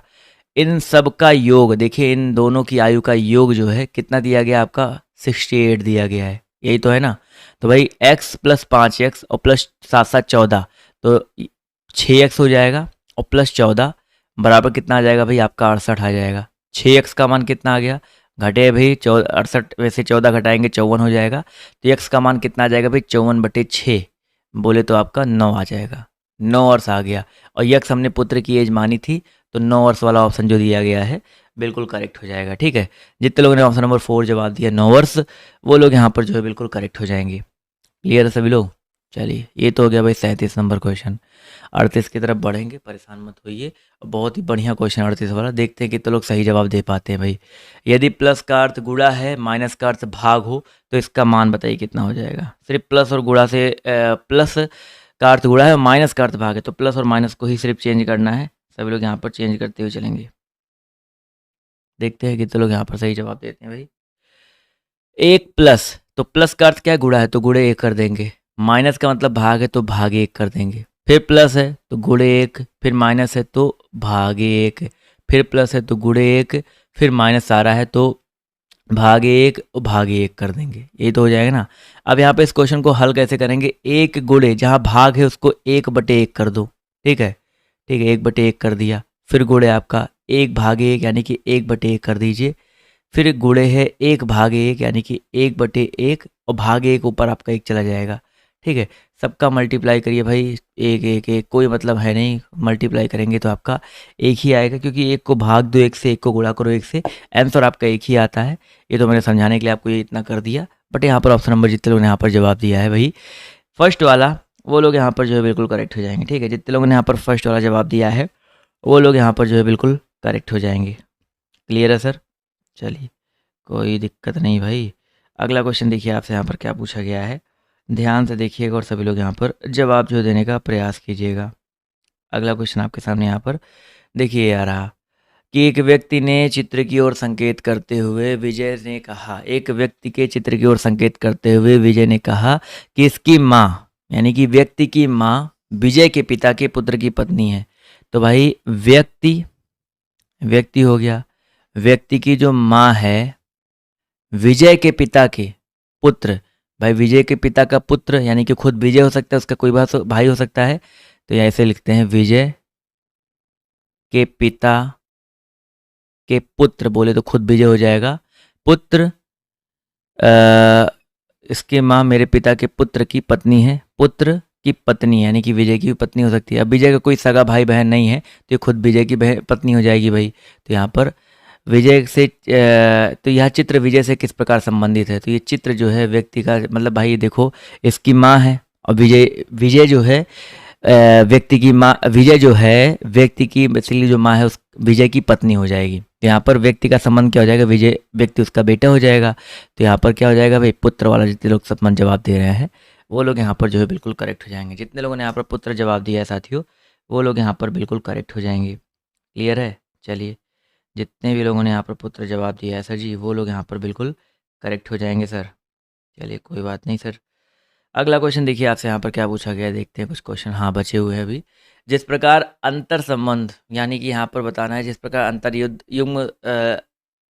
इन सब का योग देखिए, इन दोनों की आयु का योग जो है कितना दिया गया आपका? 68 दिया गया है। यही तो है ना। तो भाई x प्लस 5x और प्लस 7 7 14, तो 6x हो जाएगा और प्लस 14 बराबर कितना आ जाएगा भाई आपका 68 आ जाएगा। 6x का मान कितना आ गया, घटे भाई 68 में से 14 घटाएंगे 54 हो जाएगा। तो x का मान कितना आ जाएगा भाई 54/6, बोले तो आपका 9 आ जाएगा। 9 वर्ष आ गया और यक्स हमने पुत्र की एज मानी थी, तो 9 वर्ष वाला ऑप्शन जो दिया गया है बिल्कुल करेक्ट हो जाएगा। ठीक है, जितने लोगों ने ऑप्शन नंबर 4 जवाब दिया 9 वर्ष, वो लोग यहाँ पर जो है बिल्कुल करेक्ट हो जाएंगे। क्लियर है सभी लोग। चलिए ये तो हो गया भाई 37 नंबर क्वेश्चन। 38 की तरफ बढ़ेंगे, परेशान मत होइए। बहुत ही बढ़िया क्वेश्चन 38 वाला, देखते हैं कितने लोग सही जवाब दे पाते हैं भाई। यदि प्लस का अर्थ गुणा है, माइनस का अर्थ भाग हो, तो इसका मान बताइए कितना हो जाएगा। सिर्फ प्लस और गुणा से प्लस का अर्थ गुणा है और माइनस का अर्थ भाग है, तो प्लस और माइनस को ही सिर्फ चेंज करना है। सभी लोग यहाँ पर चेंज करते हुए चलेंगे। देखते हैं कितने लोग यहाँ पर सही जवाब देते हैं भाई। एक प्लस, तो प्लस का अर्थ क्या है, गुणा है, तो गुणे 1 कर देंगे। माइनस का मतलब भाग है, तो भागे 1 कर देंगे। फिर प्लस है तो गुणे 1, फिर माइनस है तो भागे 1, फिर प्लस है तो गुणे 1, फिर माइनस आ रहा है तो भागे 1 और भागे 1 कर देंगे। ये तो हो जाएगा ना। अब यहाँ पे इस क्वेश्चन को हल कैसे करेंगे, एक गुणे जहाँ भाग है उसको 1/1 कर दो। ठीक है, ठीक है, 1/1 कर दिया। फिर गुणे आपका 1/1 यानी कि 1/1 कर दीजिए। फिर गुणे है 1/1 यानी कि 1/1 और भागे 1 ऊपर आपका 1 चला जाएगा। ठीक है, सबका मल्टीप्लाई करिए भाई, 1 1 1, कोई मतलब है नहीं, मल्टीप्लाई करेंगे तो आपका 1 ही आएगा, क्योंकि 1 को भाग दो 1 से, 1 को गुणा करो 1 से, आंसर आपका 1 ही आता है। ये तो मैंने समझाने के लिए आपको ये इतना कर दिया। बट यहाँ पर ऑप्शन नंबर जितने लोगों ने यहाँ पर जवाब दिया है भाई फर्स्ट वाला, वो लोग यहाँ पर जो है बिल्कुल करेक्ट हो जाएंगे। ठीक है, जितने लोगों ने यहाँ पर फर्स्ट वाला जवाब दिया है वो लोग यहाँ पर जो है बिल्कुल करेक्ट हो जाएंगे। क्लियर है सर। चलिए कोई दिक्कत नहीं भाई। अगला क्वेश्चन देखिए आपसे यहाँ पर क्या पूछा गया है, ध्यान से देखिएगा और सभी लोग यहाँ पर जवाब जो देने का प्रयास कीजिएगा। अगला क्वेश्चन आपके सामने यहाँ पर देखिए आ रहा कि एक व्यक्ति ने चित्र की ओर संकेत करते हुए विजय ने कहा, एक व्यक्ति के चित्र की ओर संकेत करते हुए विजय ने कहा कि इसकी माँ, यानी कि व्यक्ति की माँ विजय के पिता के पुत्र की पत्नी है। तो भाई व्यक्ति हो गया, व्यक्ति की जो माँ है विजय के पिता के पुत्र, भाई विजय के पिता का पुत्र यानी कि खुद विजय हो सकता है, उसका कोई भाई हो सकता है। तो ये ऐसे लिखते हैं, विजय के पिता के पुत्र, बोले तो खुद विजय हो जाएगा, पुत्र इसकी माँ मेरे पिता के पुत्र की पत्नी है, पुत्र की पत्नी यानी कि विजय की भी पत्नी हो सकती है। अब विजय का कोई सगा भाई बहन नहीं है, तो ये खुद विजय की पत्नी हो जाएगी भाई। तो यहाँ पर विजय से तो यह चित्र विजय से किस प्रकार संबंधित है, तो ये चित्र जो है व्यक्ति का, मतलब भाई देखो इसकी माँ है और विजय जो है व्यक्ति की माँ, विजय जो है व्यक्ति की बेसिकली जो माँ है उस विजय की पत्नी हो जाएगी। तो यहाँ पर व्यक्ति का संबंध क्या हो जाएगा, विजय व्यक्ति उसका बेटा हो जाएगा। तो यहाँ पर क्या हो जाएगा भाई, पुत्र वाला जितने लोग संबंध जवाब दे रहे हैं वो लोग यहाँ पर जो है बिल्कुल करेक्ट हो जाएंगे। जितने लोगों ने यहाँ पर पुत्र जवाब दिया है साथियों, वो लोग यहाँ पर बिल्कुल करेक्ट हो जाएंगे। क्लियर है। चलिए जितने भी लोगों ने यहाँ पर पुत्र जवाब दिया है सर जी, वो लोग यहाँ पर बिल्कुल करेक्ट हो जाएंगे सर। चलिए कोई बात नहीं सर। अगला क्वेश्चन देखिए आपसे यहाँ पर क्या पूछा गया है, देखते हैं कुछ क्वेश्चन हाँ बचे हुए हैं अभी। जिस प्रकार अंतर संबंध, यानी कि यहाँ पर बताना है जिस प्रकार अंतर युग्म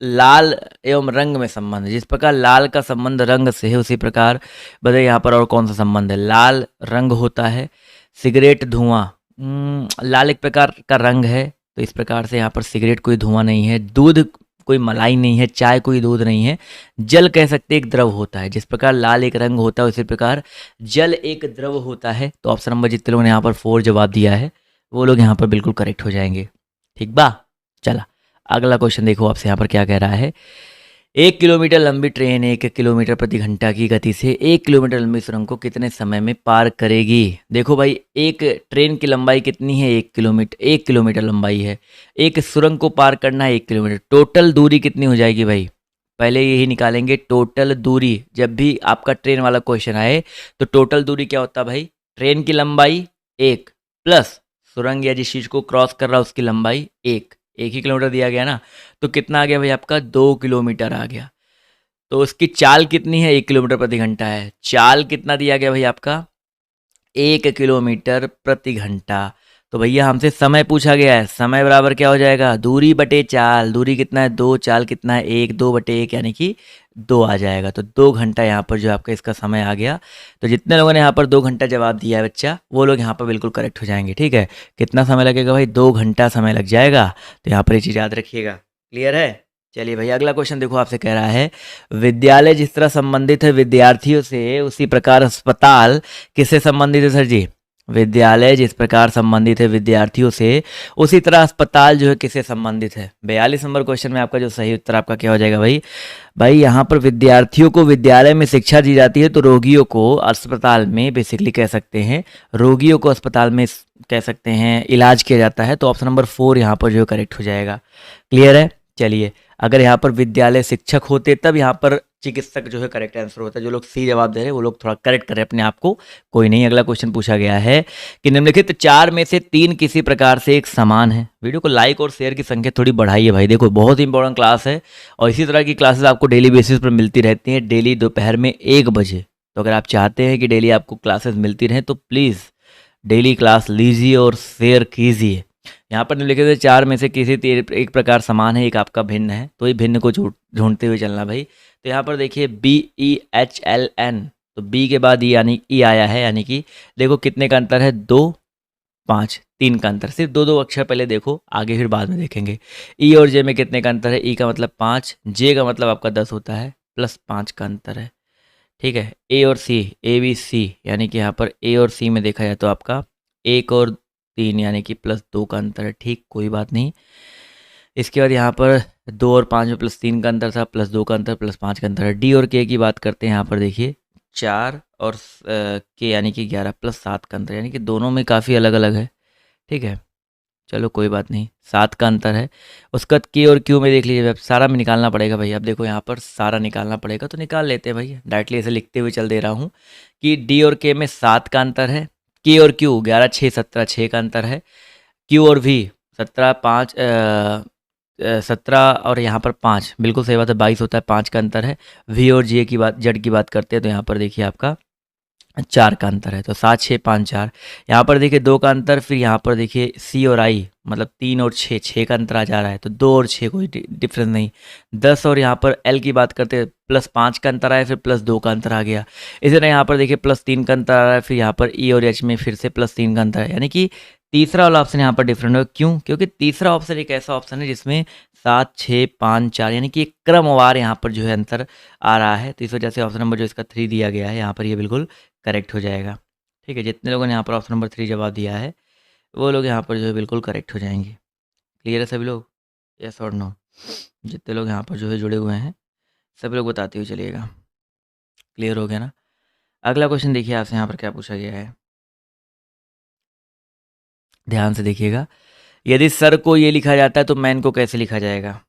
लाल एवं रंग में संबंध, जिस प्रकार लाल का संबंध रंग से है उसी प्रकार बताइए यहाँ पर और कौन सा संबंध है। लाल रंग होता है, सिगरेट धुआं, लाल एक प्रकार का रंग है, तो इस प्रकार से यहाँ पर सिगरेट कोई धुआं नहीं है, दूध कोई मलाई नहीं है, चाय कोई दूध नहीं है, जल कह सकते एक द्रव होता है। जिस प्रकार लाल एक रंग होता है उसी प्रकार जल एक द्रव होता है। तो ऑप्शन नंबर जितने लोगों ने यहाँ पर 4 जवाब दिया है वो लोग यहाँ पर बिल्कुल करेक्ट हो जाएंगे। ठीक बा। चला अगला क्वेश्चन देखो आपसे यहाँ पर क्या कह रहा है। 1 किलोमीटर लंबी ट्रेन 1 किलोमीटर प्रति घंटा की गति से 1 किलोमीटर लंबी सुरंग को कितने समय में पार करेगी। देखो भाई एक ट्रेन की लंबाई कितनी है, 1 किलोमीटर लंबाई है, एक सुरंग को पार करना है 1 किलोमीटर, टोटल दूरी कितनी हो जाएगी भाई, पहले यही निकालेंगे टोटल दूरी। जब भी आपका ट्रेन वाला क्वेश्चन आए तो टोटल दूरी क्या होता है भाई, ट्रेन की लंबाई 1 प्लस सुरंग या जिस चीज को क्रॉस कर रहा है उसकी लंबाई 1 ही किलोमीटर दिया गया ना, तो कितना आ गया भाई आपका 2 किलोमीटर आ गया। तो उसकी चाल कितनी है, 1 किलोमीटर प्रति घंटा है, चाल कितना दिया गया भाई आपका 1 किलोमीटर प्रति घंटा। तो भैया हमसे समय पूछा गया है, समय बराबर क्या हो जाएगा, दूरी बटे चाल। दूरी कितना है 2, चाल कितना है 1, 2 बटे 1 यानी कि 2 आ जाएगा। तो 2 घंटा यहाँ पर जो आपका इसका समय आ गया। तो जितने लोगों ने यहाँ पर 2 घंटा जवाब दिया है बच्चा, वो लोग यहाँ पर बिल्कुल करेक्ट हो जाएंगे। ठीक है, कितना समय लगेगा भाई, 2 घंटा समय लग जाएगा। तो यहाँ पर ये चीज़ याद रखिएगा। क्लियर है। चलिए भाई अगला क्वेश्चन देखो, आपसे कह रहा है विद्यालय जिस तरह संबंधित है विद्यार्थियों से, उसी प्रकार अस्पताल किससे संबंधित है सर जी। विद्यालय जिस प्रकार संबंधित है विद्यार्थियों से, उसी तरह अस्पताल जो है किससे संबंधित है। 42 नंबर क्वेश्चन में आपका जो सही उत्तर आपका क्या हो जाएगा भाई। भाई यहाँ पर विद्यार्थियों को विद्यालय में शिक्षा दी जाती है, तो रोगियों को अस्पताल में बेसिकली कह सकते हैं, रोगियों को अस्पताल में कह सकते हैं इलाज किया जाता है। तो ऑप्शन नंबर 4 यहाँ पर जो करेक्ट हो जाएगा। क्लियर है। चलिए, अगर यहाँ पर विद्यालय शिक्षक होते तब यहाँ पर चिकित्सक जो है करेक्ट आंसर होता है। जो लोग सी जवाब दे रहे हैं वो लोग थोड़ा करेक्ट करें अपने आप को। कोई नहीं, अगला क्वेश्चन पूछा गया है कि निम्नलिखित 4 में से 3 किसी प्रकार से एक समान है। वीडियो को लाइक और शेयर की संख्या थोड़ी बढ़ाइए भाई। देखो बहुत इंपॉर्टेंट क्लास है और इसी तरह की क्लासेस आपको डेली बेसिस पर मिलती रहती हैं, डेली दोपहर में 1 बजे। तो अगर आप चाहते हैं कि डेली आपको क्लासेस मिलती रहें तो प्लीज़ डेली क्लास लीजिए और शेयर कीजिए। यहाँ पर निम्नलिखित से 4 में से किसी एक प्रकार समान है, एक आपका भिन्न है, तो ये भिन्न को ढूंढते हुए चलना भाई। तो यहाँ पर देखिए BEHLN, तो बी के बाद यानी ई आया है, यानी कि देखो कितने का अंतर है, 2, 5, 3 का अंतर। सिर्फ 2 अक्षर पहले देखो, आगे फिर बाद में देखेंगे। ई और जे में कितने का अंतर है, ई का मतलब 5, जे का मतलब आपका 10 होता है, +5 का अंतर है। ठीक है, ए और सी, ABC, यानी कि यहाँ पर ए और सी में देखा जाए तो आपका 1 और 3 यानी कि +2 का अंतर है। ठीक, कोई बात नहीं। इसके बाद यहाँ पर 2 और 5 में +3 का अंतर था, +2 का अंतर, +5 का अंतर है। डी और के की बात करते हैं, यहाँ पर देखिए 4 और के यानी कि 11 +7 का अंतर, यानी कि दोनों में काफ़ी अलग अलग है। ठीक है, चलो कोई बात नहीं, 7 का अंतर है। उसके बाद के और क्यू में देख लीजिए, अब सारा में निकालना पड़ेगा भाई। अब देखो यहाँ पर सारा निकालना पड़ेगा, तो निकाल लेते हैं भाई। डायरेक्टली ऐसे लिखते हुए चल दे रहा हूँ कि डी और के में 7 का अंतर है, के और क्यू 11, 6, 17, 6 का अंतर है। क्यू और वी 17, 5, 17 और यहाँ पर 5, बिल्कुल सही बात है, 22 होता है, 5 का अंतर है। वी और जे की बात, जेड की बात करते हैं तो यहाँ पर देखिए आपका 4 का अंतर है। तो 7, 6, 5, 4। यहाँ पर देखिए 2 का अंतर, फिर यहाँ पर देखिए सी और आई मतलब 3 और 6, 6 का अंतर आ जा रहा है। तो 2 और 6 कोई डिफरेंस नहीं। 10 और यहाँ पर एल की बात करते हैं, +5 का अंतर आया, फिर +2 का अंतर आ गया। इसी तरह यहाँ पर देखिए +3 का अंतर आ रहा है, फिर यहाँ पर ई और एच में फिर से +3 का अंतर है, यानी कि तीसरा वाला ऑप्शन यहाँ पर डिफरेंट होगा। क्यों? क्योंकि तीसरा ऑप्शन एक ऐसा ऑप्शन है जिसमें 7, 6, 5, 4 यानी कि एक क्रमवार यहाँ पर जो है अंतर आ रहा है। तो इस वजह से ऑप्शन नंबर जो इसका 3 दिया गया है यहाँ पर, ये बिल्कुल करेक्ट हो जाएगा। ठीक है, जितने लोगों ने यहाँ पर ऑप्शन नंबर 3 जवाब दिया है वो लोग यहाँ पर जो है बिल्कुल करेक्ट हो जाएंगे। क्लियर है सभी लोग, यस और नो? जितने लोग यहाँ पर जो है जुड़े हुए हैं सभी लोग बताते हुए चलिएगा। क्लियर हो गया ना? अगला क्वेश्चन देखिए, आपसे यहाँ पर क्या पूछा गया है, ध्यान से देखिएगा। यदि सर को ये लिखा जाता है तो मैन को कैसे लिखा जाएगा।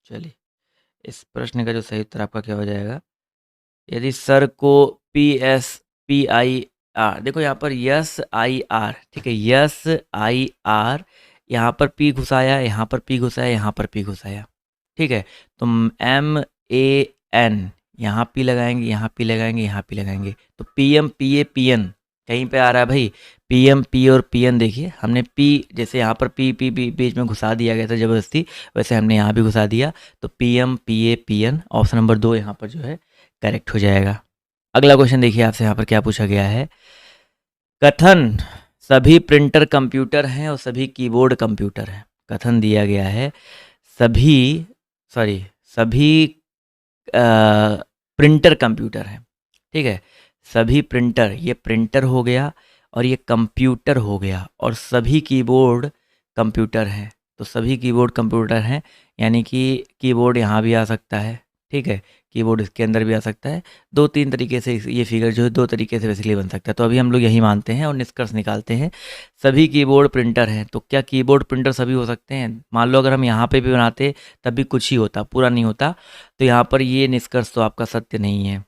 चलिए, इस प्रश्न का जो सही उत्तर आपका क्या हो जाएगा। यदि सर को PSPIR, देखो यहाँ पर SIR, ठीक है, SIR, यहाँ पर P घुसाया, यहाँ पर P घुसाया, यहाँ पर P घुसाया। ठीक है, तो MAN, यहाँ P लगाएंगे, यहाँ P लगाएंगे, यहाँ P लगाएंगे, तो PM PA PN कहीं पे आ रहा है भाई। PM P और PN देखिए, हमने P जैसे यहाँ पर P बीच में घुसा दिया गया था ज़बरदस्ती, वैसे हमने यहाँ भी घुसा दिया। तो PM PA PN option number 2 यहाँ पर जो है करेक्ट हो जाएगा। अगला क्वेश्चन देखिए, आपसे यहाँ पर क्या पूछा गया है। कथन सभी प्रिंटर कंप्यूटर हैं और सभी कीबोर्ड कंप्यूटर हैं। कथन दिया गया है सभी प्रिंटर कंप्यूटर हैं। ठीक है, सभी प्रिंटर, ये प्रिंटर हो गया और ये कंप्यूटर हो गया, और सभी कीबोर्ड कंप्यूटर हैं। तो सभी कीबोर्ड कंप्यूटर हैं, यानी कि कीबोर्ड यहाँ भी आ सकता है। ठीक है, कीबोर्ड इसके अंदर भी आ सकता है। 2-3 तरीके से ये फिगर जो है 2 तरीके से बेसिकली बन सकता है। तो अभी हम लोग यही मानते हैं और निष्कर्ष निकालते हैं, सभी कीबोर्ड प्रिंटर हैं। तो क्या कीबोर्ड प्रिंटर सभी हो सकते हैं? मान लो अगर हम यहाँ पे भी बनाते तब भी कुछ ही होता, पूरा नहीं होता। तो यहाँ पर ये निष्कर्ष तो आपका सत्य नहीं है।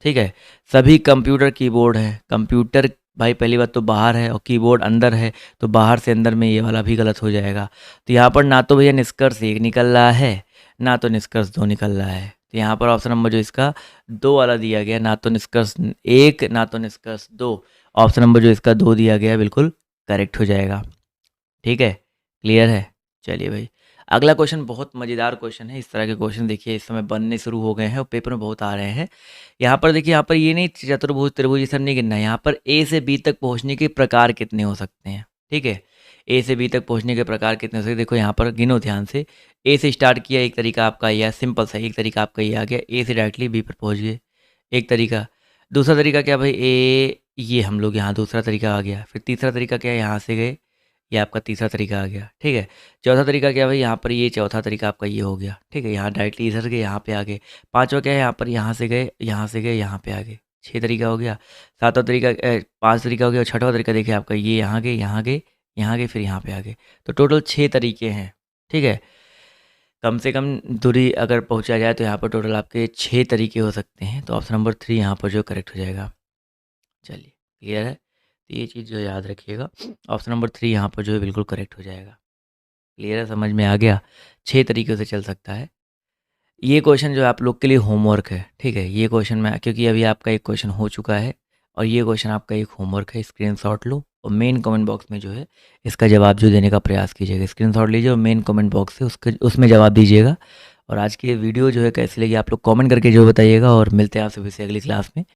ठीक है, सभी कंप्यूटर कीबोर्ड है। कंप्यूटर भाई पहली बात तो बाहर है और कीबोर्ड अंदर है, तो बाहर से अंदर में ये वाला भी गलत हो जाएगा। तो यहाँ पर ना तो भैया निष्कर्ष 1 निकल रहा है, ना तो निष्कर्ष 2 निकल रहा है। तो यहाँ पर ऑप्शन नंबर जो इसका 2 वाला दिया गया, ना तो निष्कर्ष 1 ना तो निष्कर्ष 2, ऑप्शन नंबर जो इसका 2 दिया गया बिल्कुल करेक्ट हो जाएगा। ठीक है, क्लियर है? चलिए भाई, अगला क्वेश्चन बहुत मज़ेदार क्वेश्चन है। इस तरह के क्वेश्चन देखिए इस समय बनने शुरू हो गए हैं और पेपर में बहुत आ रहे हैं। यहाँ पर देखिए, यहाँ पर ये नहीं चतुर्भुज त्रिभुज ये सब नहीं गिनना है, यहाँ पर ए से बी तक पहुँचने के प्रकार कितने हो सकते हैं। ठीक है, ए से बी तक पहुँचने के प्रकार कितने हो सकते हैं, देखो यहाँ पर गिनो ध्यान से। ए से स्टार्ट किया, एक तरीका आपका यह सिंपल सा एक तरीका आपका ये आ गया, ए से डायरेक्टली बी पर पहुँच गए, एक तरीका। दूसरा तरीका क्या भाई, ए ये हम लोग यहाँ दूसरा तरीका आ गया। फिर तीसरा तरीका क्या है, यहाँ से गए, ये आपका तीसरा तरीका आ गया। ठीक है, चौथा तरीका क्या भाई, यहाँ पर ये चौथा तरीका आपका ये हो गया। ठीक है, यहाँ डायरेक्टली इधर गए, यहाँ पे आ गए। पांचवा क्या है, यहाँ पर यहाँ से गए, यहाँ से गए, यहाँ पे आ गए। छः तरीका हो गया। सातवां तरीका पांच तरीका हो गया। और छठवां तरीका देखिए आपका ये यहाँ गए, यहाँ गए, यहाँ गए, फिर यहाँ पे आ गए। तो टोटल 6 तरीके हैं। ठीक है, कम से कम दूरी अगर पहुँचा जाए तो यहाँ पर टोटल आपके 6 तरीके हो सकते हैं। तो ऑप्शन नंबर 3 यहाँ पर जो करेक्ट हो जाएगा। चलिए, क्लियर है? तो ये चीज़ जो याद रखिएगा, ऑप्शन नंबर 3 यहाँ पर जो है बिल्कुल करेक्ट हो जाएगा। क्लियर है, समझ में आ गया? 6 तरीक़ों से चल सकता है। ये क्वेश्चन जो आप लोग के लिए होमवर्क है। ठीक है, ये क्वेश्चन मैं क्योंकि अभी आपका एक क्वेश्चन हो चुका है और ये क्वेश्चन आपका एक होमवर्क है, स्क्रीनशॉट लो और मेन कमेंट बॉक्स में जो है इसका जवाब जो देने का प्रयास कीजिएगा। स्क्रीनशॉट लीजिए और मेन कमेंट बॉक्स से उसमें जवाब दीजिएगा। और आज की वीडियो जो है कैसी लगी आप लोग कमेंट करके जो बताइएगा और मिलते हैं आपसे फिर से अगली क्लास में।